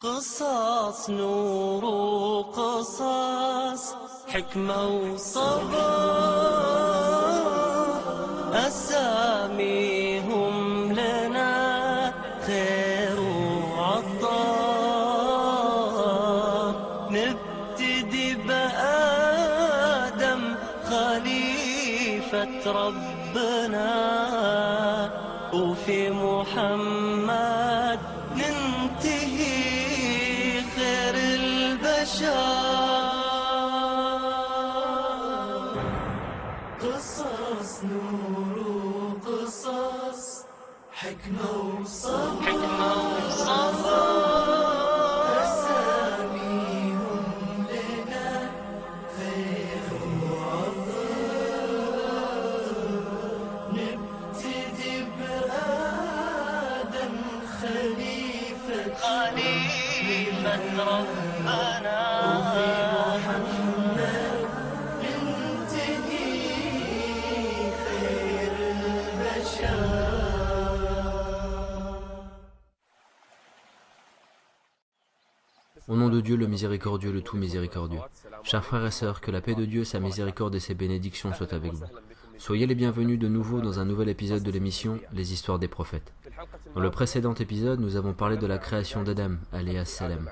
قصص نور وقصص حكمة وصبر أساميهم لنا خير وعطاء نبتدي بآدم خليفة ربنا وفي محمد ننتهي خير البشر قصص نور وقصص حكمة وصبر أساميهم لنا خير وعطاء نبتدي بآدم خليفة ربنا وفي محمد ننتهي خير البشر. Au nom de Dieu, le miséricordieux, le tout miséricordieux. Chers frères et sœurs, que la paix de Dieu, sa miséricorde et ses bénédictions soient avec vous. Soyez les bienvenus de nouveau dans un nouvel épisode de l'émission Les Histoires des Prophètes. Dans le précédent épisode, nous avons parlé de la création d'Adam, alayhi salam,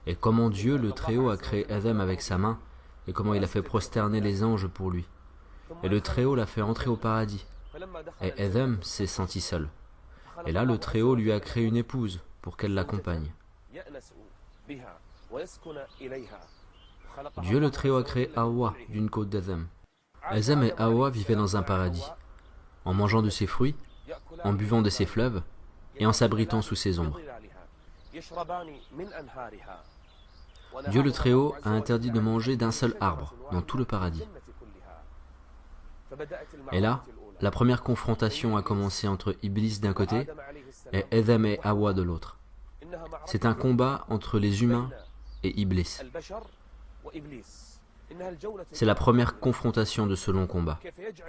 et comment Dieu, le Très-Haut, a créé Adam avec sa main, et comment il a fait prosterner les anges pour lui. Et le Très-Haut l'a fait entrer au paradis. Et Adam s'est senti seul. Et là, le Très-Haut lui a créé une épouse pour qu'elle l'accompagne. Dieu le Très-Haut a créé Hawa d'une côte d'Adam. Adam et Hawa vivaient dans un paradis, en mangeant de ses fruits, en buvant de ses fleuves et en s'abritant sous ses ombres. Dieu le Très-Haut a interdit de manger d'un seul arbre dans tout le paradis. Et là, la première confrontation a commencé entre Iblis d'un côté et Adam et Hawa de l'autre. C'est un combat entre les humains et Iblis. C'est la première confrontation de ce long combat.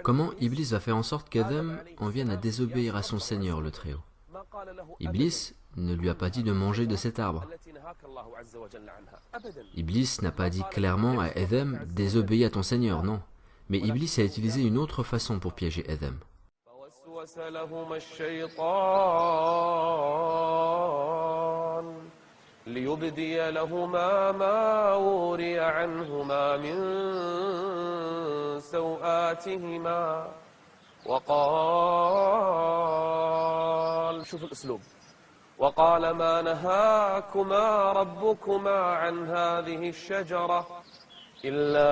Comment Iblis va faire en sorte qu'Adam en vienne à désobéir à son Seigneur, le Très-Haut? Iblis ne lui a pas dit de manger de cet arbre. Iblis n'a pas dit clairement à Adam « désobéis à ton Seigneur », non. Mais Iblis a utilisé une autre façon pour piéger Adam. ليبدي لهما ما وري عنهما من سوآتهما وقال شوف الأسلوب وقال ما نهاكما ربكما عن هذه الشجرة إلا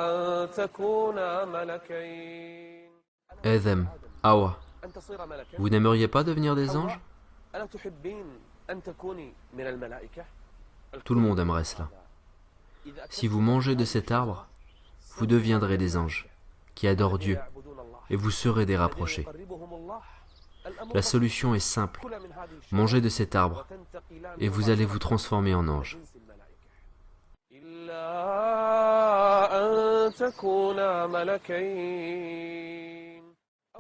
أن تكونا ملكين Adam, Hawa, vous n'aimeriez pas devenir des anges? Tout le monde aimerait cela. Si vous mangez de cet arbre, vous deviendrez des anges qui adorent Dieu et vous serez des rapprochés. La solution est simple. Mangez de cet arbre et vous allez vous transformer en ange.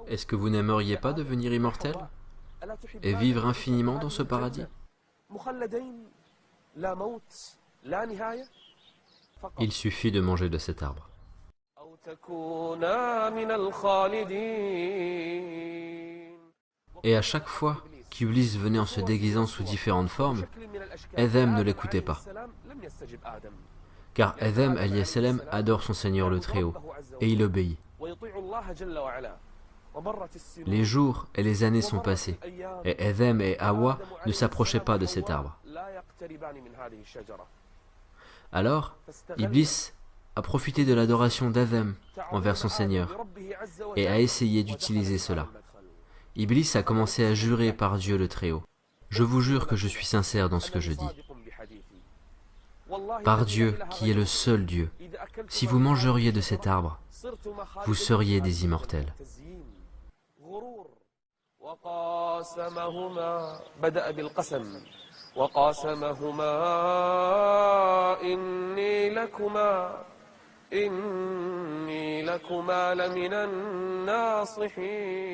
Est-ce que vous n'aimeriez pas devenir immortel et vivre infiniment dans ce paradis? Il suffit de manger de cet arbre. Et à chaque fois qu'Iblis venait en se déguisant sous différentes formes, Adam ne l'écoutait pas. Car Adam alayhi salam adore son Seigneur le Très-Haut et il obéit. Les jours et les années sont passés, et Adam et Hawa ne s'approchaient pas de cet arbre. Alors, Iblis a profité de l'adoration d'Adam envers son Seigneur et a essayé d'utiliser cela. Iblis a commencé à jurer par Dieu le Très-Haut. Je vous jure que je suis sincère dans ce que je dis. Par Dieu, qui est le seul Dieu, si vous mangeriez de cet arbre, vous seriez des immortels. وقاسمهما إني لكما لمن الناصحين.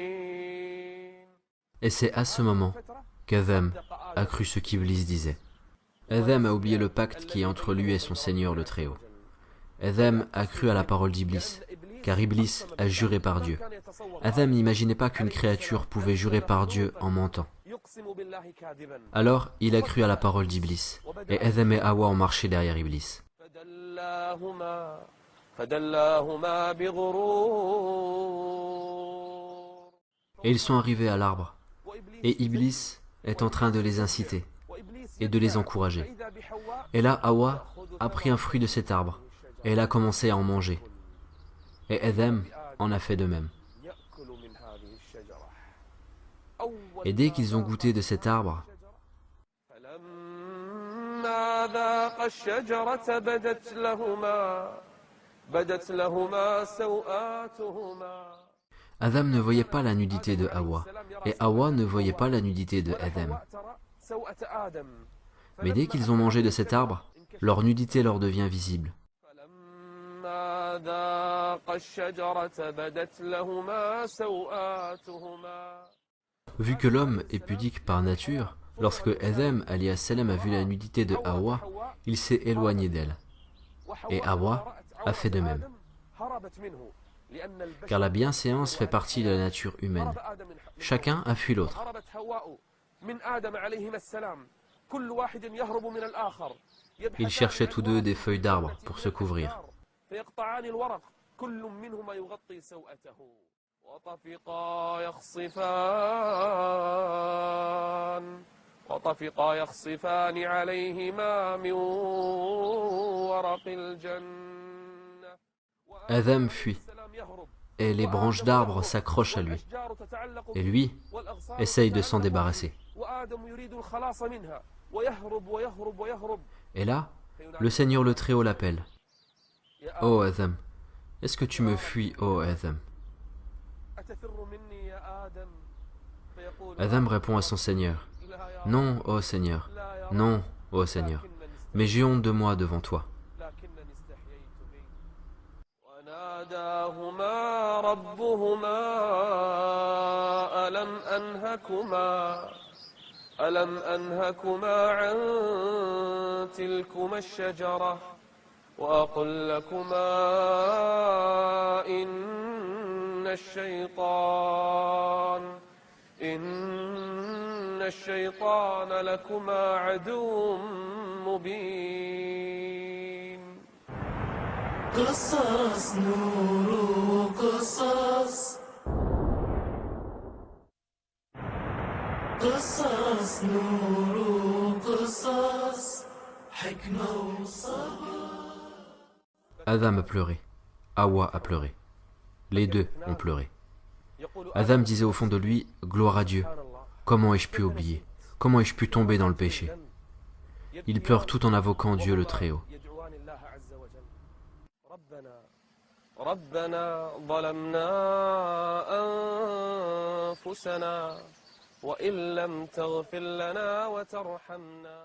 Et c'est à ce moment qu'Adam a cru ce qu'Iblis disait. Adam a oublié le pacte qui est entre lui et son Seigneur le Très-Haut. Adam a cru à la parole d'Iblis, car Iblis a juré par Dieu. Adam n'imaginait pas qu'une créature pouvait jurer par Dieu en mentant. Alors, il a cru à la parole d'Iblis, et Adam et Hawa ont marché derrière Iblis. Et ils sont arrivés à l'arbre, et Iblis est en train de les inciter et de les encourager. Et là, Hawa a pris un fruit de cet arbre, et elle a commencé à en manger. Et Adam en a fait de même. Et dès qu'ils ont goûté de cet arbre, Adam ne voyait pas la nudité de Hawa, et Hawa ne voyait pas la nudité de Adam. Mais dès qu'ils ont mangé de cet arbre, leur nudité leur devient visible. Vu que l'homme est pudique par nature, lorsque Adam alayhi salam a vu la nudité de Hawa, il s'est éloigné d'elle. Et Hawa a fait de même. Car la bienséance fait partie de la nature humaine. Chacun a fui l'autre. Ils cherchaient tous deux des feuilles d'arbre pour se couvrir. Adam fuit, et les branches d'arbres s'accrochent à lui. Et lui essaye de s'en débarrasser. Et là, le Seigneur le Très-Haut l'appelle. « Oh Adam, est-ce que tu me fuis, oh Adam ?» Adam répond à son Seigneur. « Non, ô Seigneur, non, ô Seigneur, mais j'ai honte de moi devant toi. » ألم أنهكما عن تلكما الشجرة وأقل لكما إن الشيطان لكما عدو مبين. قصص نور قصص قصص نور قصص حكمة وصبر. Adam a pleuré, Hawa a pleuré. Les deux ont pleuré. Adam disait au fond de lui, « Gloire à Dieu, comment ai-je pu oublier? Comment ai-je pu tomber dans le péché ?» Il pleure tout en invoquant Dieu le Très-Haut. ربنا ظلمنا أنفسنا وإن لم تغفر لنا وترحمنا.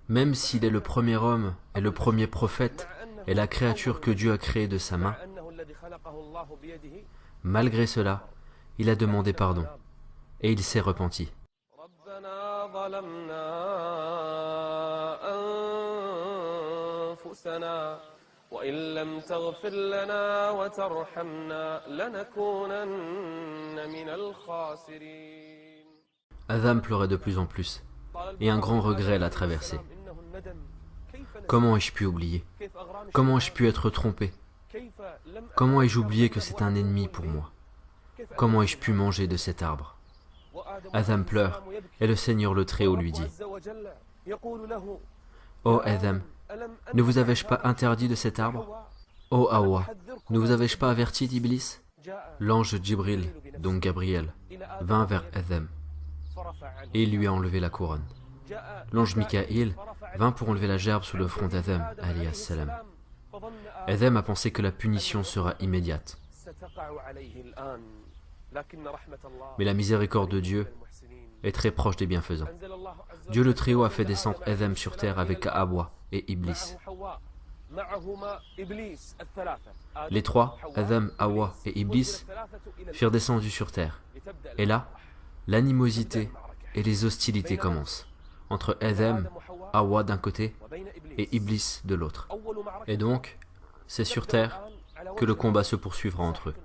Même s'il est le premier homme et le premier prophète et la créature que Dieu a créée de sa main, malgré cela, il a demandé pardon et il s'est repenti. ربنا ظلمنا أنفسنا وإن لم تغفر لنا وترحمنا لنكونن من الخاسرين. Adam pleurait de plus en plus, et un grand regret l'a traversé. Comment ai-je pu oublier? Comment ai-je pu être trompé? Comment ai-je oublié que c'est un ennemi pour moi? Comment ai-je pu manger de cet arbre? Adam pleure, et le Seigneur le Très-Haut lui dit, « Ô Adam, ne vous avais-je pas interdit de cet arbre? Ô Hawa, ne vous avais-je pas averti d'Iblis ?» L'ange Djibril, donc Gabriel, vint vers Adam, et il lui a enlevé la couronne. L'ange Mikaïl vint pour enlever la gerbe sur le front d'Adam, alayhi salam. Adam a pensé que la punition sera immédiate. Mais la miséricorde de Dieu est très proche des bienfaisants. Dieu le Très-Haut a fait descendre Adam sur terre avec Hawa et Iblis. Les trois, Adam, Hawa et Iblis, furent descendus sur terre. Et là, l'animosité et les hostilités commencent. entre Adam, Hawa d'un côté et Iblis de l'autre. Et donc, c'est sur terre que le combat se poursuivra entre eux.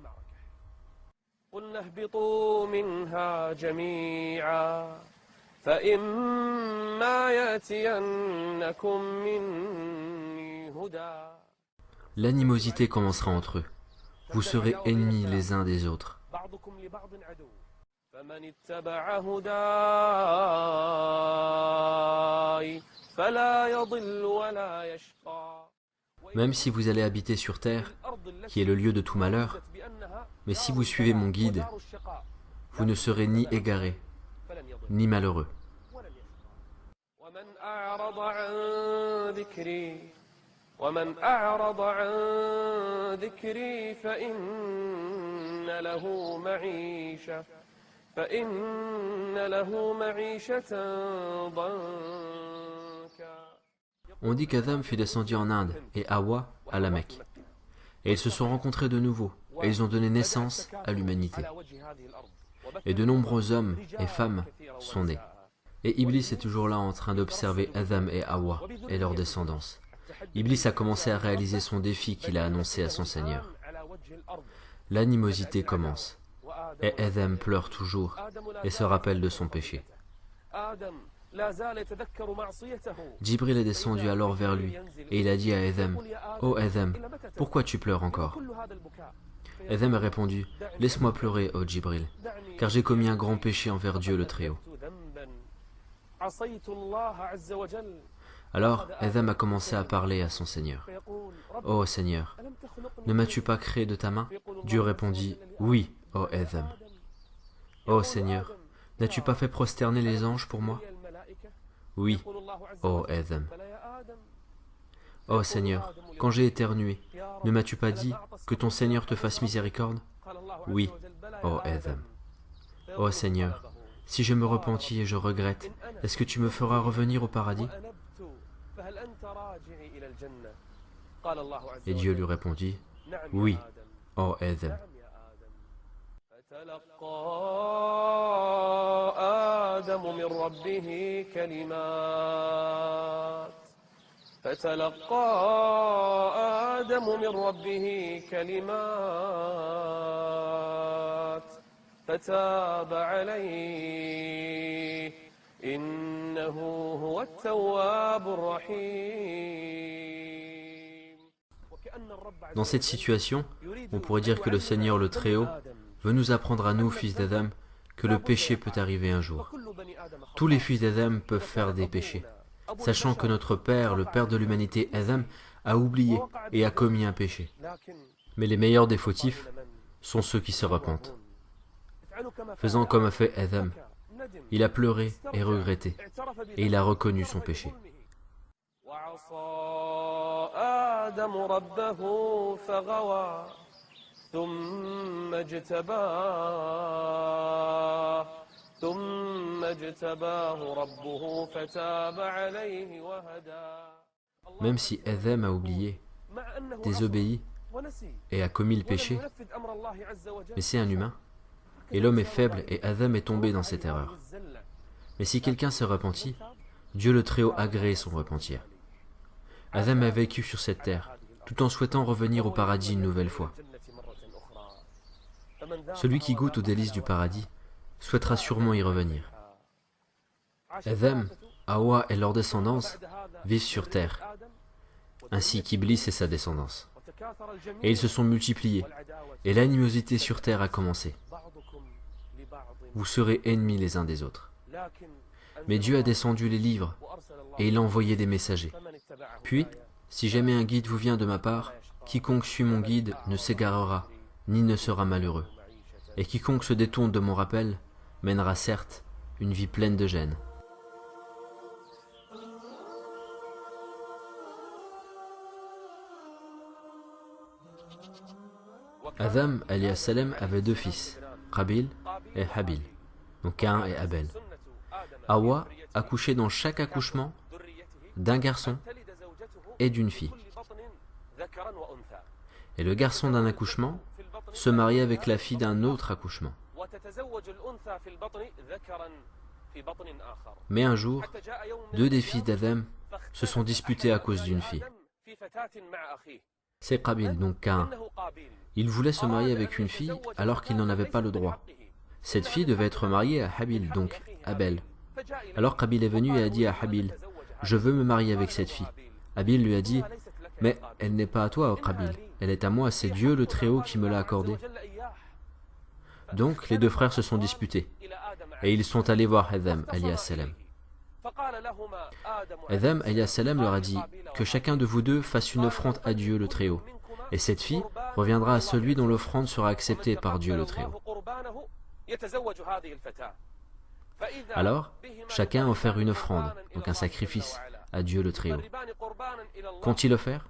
قلنا اهبطوا منها جميعا فإما يأتينكم مني هدى. L'animosité commencera entre eux. Vous serez ennemis les uns des autres. بعضكم لبعض عدو فمن اتبع هداي فلا يضل ولا يشقى. Même si vous allez habiter sur terre, qui est le lieu de tout malheur, mais si vous suivez mon guide, vous ne serez ni égarés, ni malheureux. ومن أعرض عن ذكري ومن أعرض عن ذكري فإن له معيشة ضنكا. On dit qu'Adam fut descendu en Inde et Hawa à la Mecque. Et ils se sont rencontrés de nouveau et ils ont donné naissance à l'humanité. Et de nombreux hommes et femmes sont nés. Et Iblis est toujours là en train d'observer Adam et Hawa et leur descendance. Iblis a commencé à réaliser son défi qu'il a annoncé à son Seigneur. L'animosité commence. Et Adam pleure toujours et se rappelle de son péché. Djibril est descendu alors vers lui et il a dit à Adam, « Ô Adam, pourquoi tu pleures encore ?» Adam a répondu, « Laisse-moi pleurer, ô Djibril, car j'ai commis un grand péché envers Dieu le Très-Haut. » Alors Adam a commencé à parler à son Seigneur. « Ô Seigneur, ne m'as-tu pas créé de ta main ?» Dieu répondit, « Oui, ô Adam. »« Ô Seigneur, n'as-tu pas fait prosterner les anges pour moi ?» Oui, ô Adam. « Ô Seigneur, quand j'ai éternué, ne m'as-tu pas dit que ton Seigneur te fasse miséricorde ?» Oui, ô Adam. « Ô Seigneur, si je me repentis et je regrette, est-ce que tu me feras revenir au paradis ?» Et Dieu lui répondit, « Oui, ô Adam. » فتلقى آدم من ربه كلمات فتاب عليه إنه هو التواب الرحيم. Dans cette situation, on pourrait dire que le Seigneur le Très-Haut veut nous apprendre à nous, fils d'Adam, que le péché peut arriver un jour. Tous les fils d'Adam peuvent faire des péchés, sachant que notre Père, le Père de l'humanité, Adam, a oublié et a commis un péché. Mais les meilleurs des fautifs sont ceux qui se repentent. Faisant comme a fait Adam, il a pleuré et regretté, et il a reconnu son péché. Même si Adam a oublié, désobéi et a commis le péché, mais c'est un humain, et l'homme est faible et Adam est tombé dans cette erreur. Mais si quelqu'un se repentit, Dieu le Très-Haut agrée son repentir. Adam a vécu sur cette terre, tout en souhaitant revenir au paradis une nouvelle fois. Celui qui goûte aux délices du paradis souhaitera sûrement y revenir. Adam, Hawa et leur descendance vivent sur terre, ainsi qu'Iblis et sa descendance. Et ils se sont multipliés, et l'animosité sur terre a commencé. Vous serez ennemis les uns des autres. Mais Dieu a descendu les livres, et il a envoyé des messagers. Puis, si jamais un guide vous vient de ma part, quiconque suit mon guide ne s'égarera, ni ne sera malheureux. Et quiconque se détourne de mon rappel mènera certes une vie pleine de gêne. Adam alayhi salam avait deux fils, Qabil et Habil, donc Caïn et Abel. Hawa accouchait dans chaque accouchement d'un garçon et d'une fille. Et le garçon d'un accouchement se mariait avec la fille d'un autre accouchement. Mais un jour, deux des fils d'Adam se sont disputés à cause d'une fille. C'est Qabil, donc Caïn. Il voulait se marier avec une fille alors qu'il n'en avait pas le droit. Cette fille devait être mariée à Habil, donc Abel. Alors Qabil est venu et a dit à Habil, « Je veux me marier avec cette fille. » Habil lui a dit, « Mais elle n'est pas à toi, ô Qabil. Elle est à moi, c'est Dieu le Très-Haut qui me l'a accordée. » Donc les deux frères se sont disputés. Et ils sont allés voir Adam, alayhi salam. Adam, alayhi salam, leur a dit, « Que chacun de vous deux fasse une offrande à Dieu le Très-Haut. Et cette fille reviendra à celui dont l'offrande sera acceptée par Dieu le Très-Haut. » Alors, chacun a offert une offrande, donc un sacrifice, à Dieu le Très-Haut. Qu'ont-ils offert?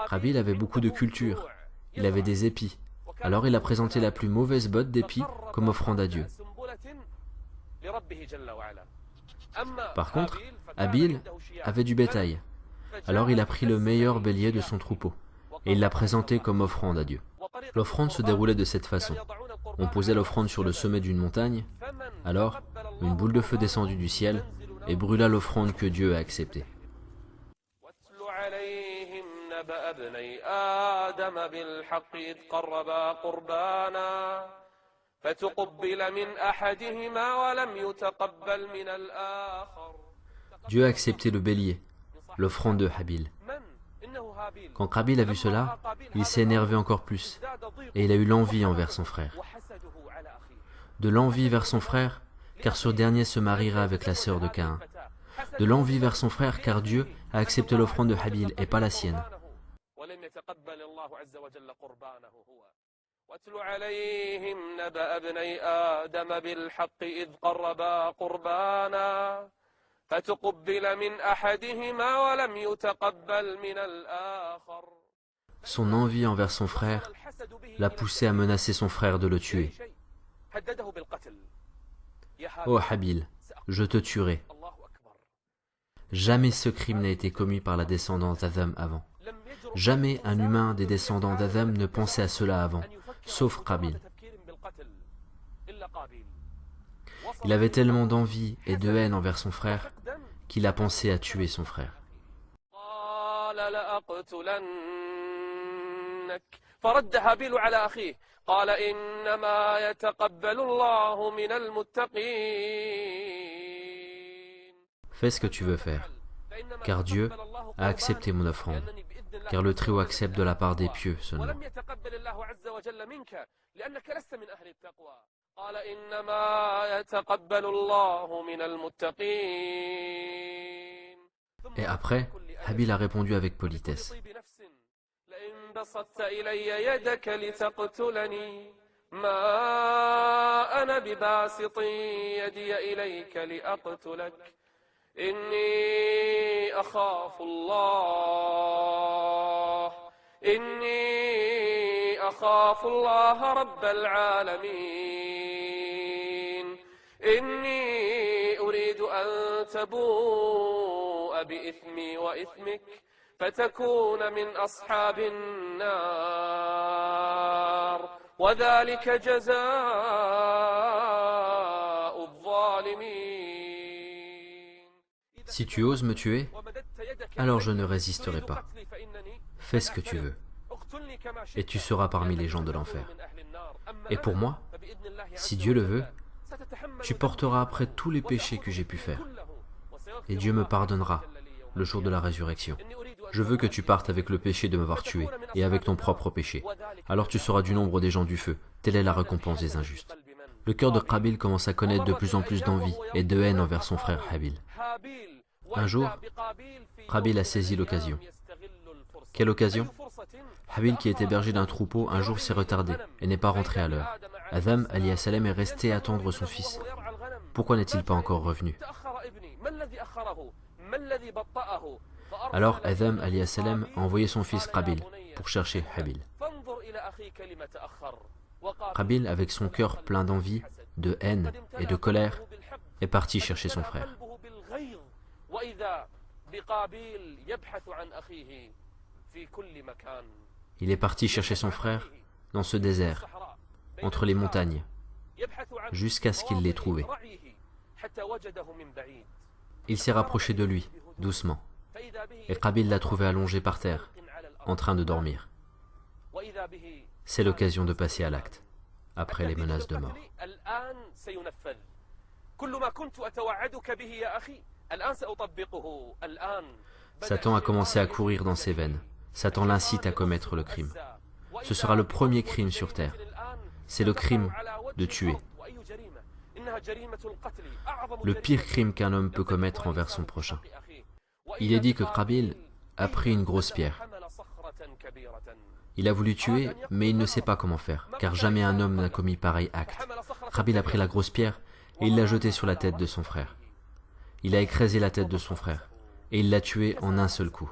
Qabil avait beaucoup de culture, il avait des épis. Alors il a présenté la plus mauvaise botte d'épis comme offrande à Dieu. Par contre, Habil avait du bétail. Alors il a pris le meilleur bélier de son troupeau et il l'a présenté comme offrande à Dieu. L'offrande se déroulait de cette façon. On posait l'offrande sur le sommet d'une montagne, alors une boule de feu descendit du ciel et brûla l'offrande que Dieu a acceptée. Dieu a accepté le bélier, l'offrande de Habil. Quand Qabil a vu cela, il s'est énervé encore plus et il a eu l'envie envers son frère. De l'envie vers son frère, car ce dernier se mariera avec la sœur de Caïn. De l'envie vers son frère, car Dieu a accepté l'offrande de Habil et pas la sienne. واتل عليهم نبأ ابني آدم بالحق إذ قربا قربانا فتقبل من أحدهما ولم يتقبل من الآخر. Son envie envers son frère l'a poussé à menacer son frère de le tuer. Ô Habil, je te tuerai. Jamais ce crime n'a été commis par la descendance d'Adam avant. Jamais un humain des descendants d'Adam ne pensait à cela avant, sauf Qabil. Il avait tellement d'envie et de haine envers son frère qu'il a pensé à tuer son frère. Fais ce que tu veux faire, car Dieu a accepté mon offrande, car le Très-Haut accepte de la part des pieux seulement. Et après, Habil a répondu avec politesse. إني أخاف الله رب العالمين إني أريد أن تبوء بإثمي وإثمك فتكون من أصحاب النار وذلك جزاء الظالمين. Si tu oses me tuer, alors je ne résisterai pas. Fais ce que tu veux, et tu seras parmi les gens de l'enfer. Et pour moi, si Dieu le veut, tu porteras après tous les péchés que j'ai pu faire. Et Dieu me pardonnera le jour de la résurrection. Je veux que tu partes avec le péché de m'avoir tué, et avec ton propre péché. Alors tu seras du nombre des gens du feu. Telle est la récompense des injustes. Le cœur de Qabil commence à connaître de plus en plus d'envie et de haine envers son frère Habil. Un jour, Qabil a saisi l'occasion. Quelle occasion? Habil, qui était berger d'un troupeau, un jour s'est retardé et n'est pas rentré à l'heure. Adam, alayhi salam, est resté attendre son fils. Pourquoi n'est-il pas encore revenu? Alors Adam, alayhi salam, a envoyé son fils Qabil pour chercher Habil. Qabil, avec son cœur plein d'envie, de haine et de colère, est parti chercher son frère. Il est parti chercher son frère dans ce désert, entre les montagnes, jusqu'à ce qu'il l'ait trouvé. Il s'est rapproché de lui, doucement, et Qabil l'a trouvé allongé par terre, en train de dormir. C'est l'occasion de passer à l'acte, après les menaces de mort. Satan a commencé à courir dans ses veines. Satan l'incite à commettre le crime. Ce sera le premier crime sur terre. C'est le crime de tuer. Le pire crime qu'un homme peut commettre envers son prochain. Il est dit que Qabil a pris une grosse pierre. Il a voulu tuer, mais il ne sait pas comment faire, car jamais un homme n'a commis pareil acte. Qabil a pris la grosse pierre et il l'a jetée sur la tête de son frère. Il a écrasé la tête de son frère, et il l'a tué en un seul coup.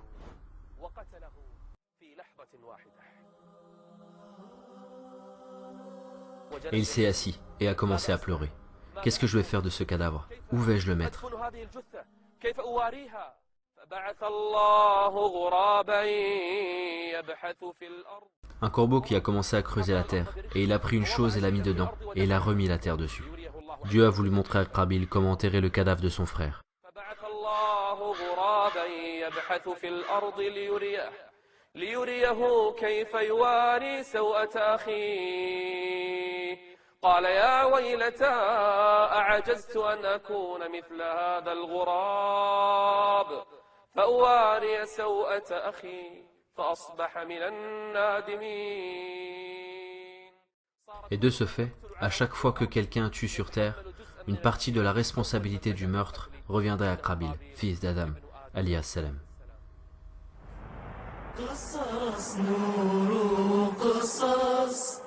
Et il s'est assis et a commencé à pleurer. Qu'est-ce que je vais faire de ce cadavre? Où vais-je le mettre? Un corbeau qui a commencé à creuser la terre, et il a pris une chose et l'a mis dedans, et il a remis la terre dessus. Dieu a voulu montrer à Qabil comment enterrer le cadavre de son frère. قال يا ويلتى أعجزت أن أكون مثل هذا الغراب فأواري سوءة أخي فأصبح من النادمين. Et de ce fait, à chaque fois que quelqu'un tue sur terre, une partie de la responsabilité du meurtre reviendrait à Qabil, fils d'Adam, alayhi salam. قصص نور قصص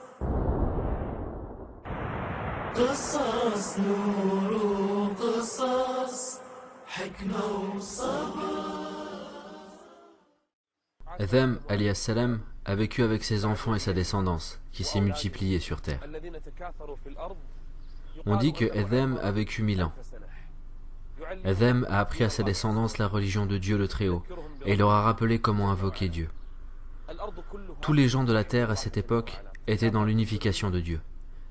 قصص نور قصص حكمة وصبر. Adam, alayhi salam, a vécu avec ses enfants et sa descendance, qui s'est multipliée sur terre. On dit que Adam a vécu 1000 ans. Adam a appris à sa descendance la religion de Dieu le Très-Haut, et il leur a rappelé comment invoquer Dieu. Tous les gens de la terre à cette époque étaient dans l'unification de Dieu.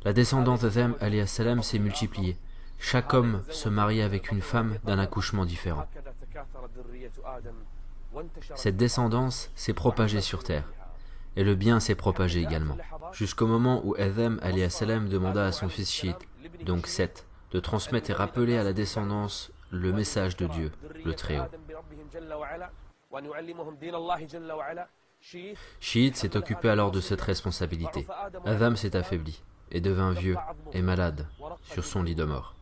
La descendance d'Adam alayhi salam s'est multipliée. Chaque homme se mariait avec une femme d'un accouchement différent. Cette descendance s'est propagée sur terre, et le bien s'est propagé également, jusqu'au moment où Adam alayhi salam demanda à son fils Shit, donc Seth, de transmettre et rappeler à la descendance le message de Dieu, le Très-Haut. Shit s'est occupé alors de cette responsabilité. Adam s'est affaibli et devint vieux et malade sur son lit de mort.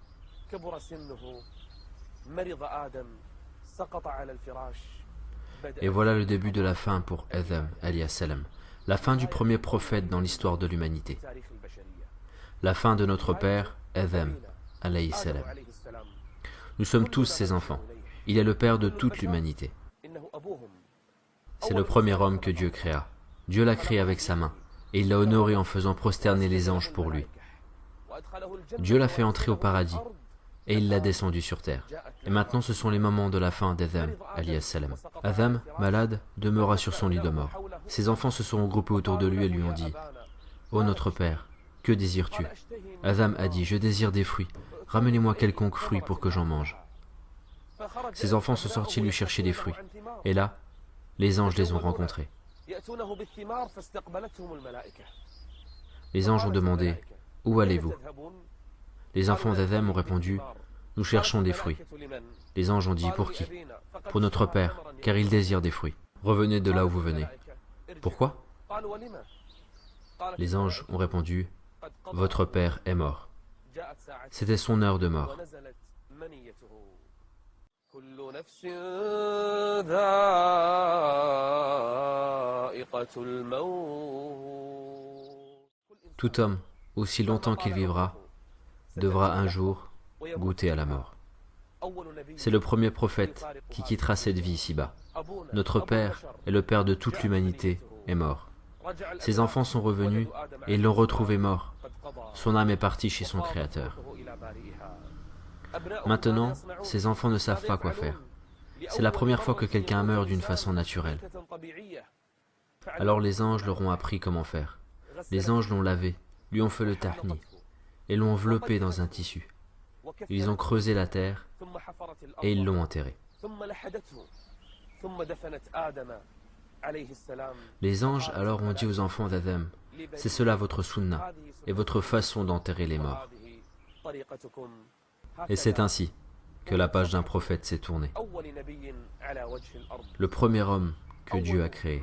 Et voilà le début de la fin pour Adam alayhi salam, la fin du premier prophète dans l'histoire de l'humanité, la fin de notre père Adam alayhi salam. Nous sommes tous ses enfants. Il est le père de toute l'humanité. C'est le premier homme que Dieu créa. Dieu l'a créé avec sa main, et il l'a honoré en faisant prosterner les anges pour lui. Dieu l'a fait entrer au paradis, et il l'a descendu sur terre. Et maintenant ce sont les moments de la fin d'Adam alayhi salam. Adam, malade, demeura sur son lit de mort. Ses enfants se sont regroupés autour de lui et lui ont dit « Ô notre père, que désires-tu » Adam a dit « Je désire des fruits. Ramenez-moi quelconque fruit pour que j'en mange. » Ses enfants sont sortis lui chercher des fruits. Et là, les anges les ont rencontrés. Les anges ont demandé « Où allez-vous » Les enfants d'Adam ont répondu « Nous cherchons des fruits. » Les anges ont dit « Pour qui ?»« Pour notre père, car il désire des fruits. Revenez de là où vous venez. » Pourquoi? Les anges ont répondu « Votre père est mort. » C'était son heure de mort. Tout homme, aussi longtemps qu'il vivra, devra un jour goûter à la mort. C'est le premier prophète qui quittera cette vie ici-bas. Notre Père et le Père de toute l'humanité est mort. Ses enfants sont revenus et ils l'ont retrouvé mort. Son âme est partie chez son Créateur. Maintenant, ses enfants ne savent pas quoi faire. C'est la première fois que quelqu'un meurt d'une façon naturelle. Alors les anges leur ont appris comment faire. Les anges l'ont lavé, lui ont fait le tahni. et l'ont enveloppé dans un tissu. Ils ont creusé la terre et ils l'ont enterré. Les anges alors ont dit aux enfants d'Adam, c'est cela votre sunna et votre façon d'enterrer les morts. Et c'est ainsi que la page d'un prophète s'est tournée. Le premier homme que Dieu a créé.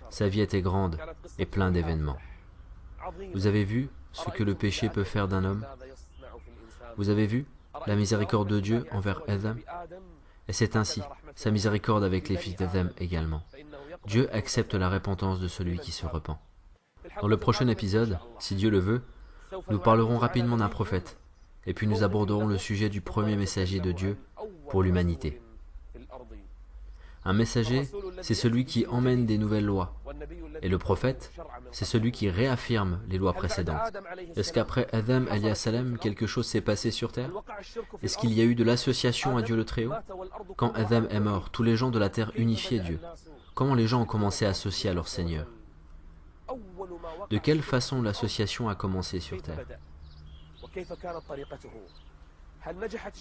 Sa vie était grande et pleine d'événements. Vous avez vu ce que le péché peut faire d'un homme? Vous avez vu la miséricorde de Dieu envers Adam? Et c'est ainsi sa miséricorde avec les fils d'Adam également. Dieu accepte la repentance de celui qui se repent. Dans le prochain épisode, si Dieu le veut, nous parlerons rapidement d'un prophète, et puis nous aborderons le sujet du premier messager de Dieu pour l'humanité. Un messager, c'est celui qui emmène des nouvelles lois, et le prophète, c'est celui qui réaffirme les lois précédentes. Est-ce qu'après Adam alayhi salam, quelque chose s'est passé sur terre? Est-ce qu'il y a eu de l'association à Dieu le Très-Haut? Quand Adam est mort, tous les gens de la terre unifiaient Dieu. Comment les gens ont commencé à associer à leur Seigneur? De quelle façon l'association a commencé sur terre?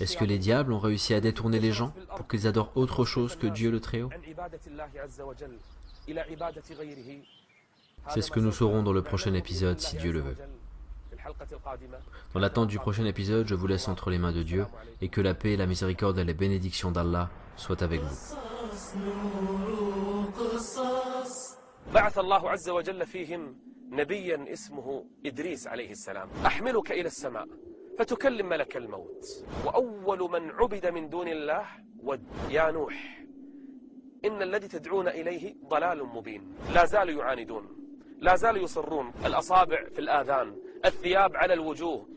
Est-ce que les diables ont réussi à détourner les gens pour qu'ils adorent autre chose que Dieu le Très-Haut? C'est ce que nous saurons dans le prochain épisode, si Dieu le veut. Dans l'attente du prochain épisode, je vous laisse entre les mains de Dieu, et que la paix, la miséricorde et les bénédictions d'Allah soient avec vous. بعث الله عز وجل فيهم نبيا اسمه إدريس عليه السلام أحملك إلى السماء فتكلم ملك الموت وأول من عبد من دون الله يا نوح إن الذي تدعون إليه ضلال مبين لا زالوا يعاندون لا زالوا يصرون الأصابع في الآذان الثياب على الوجوه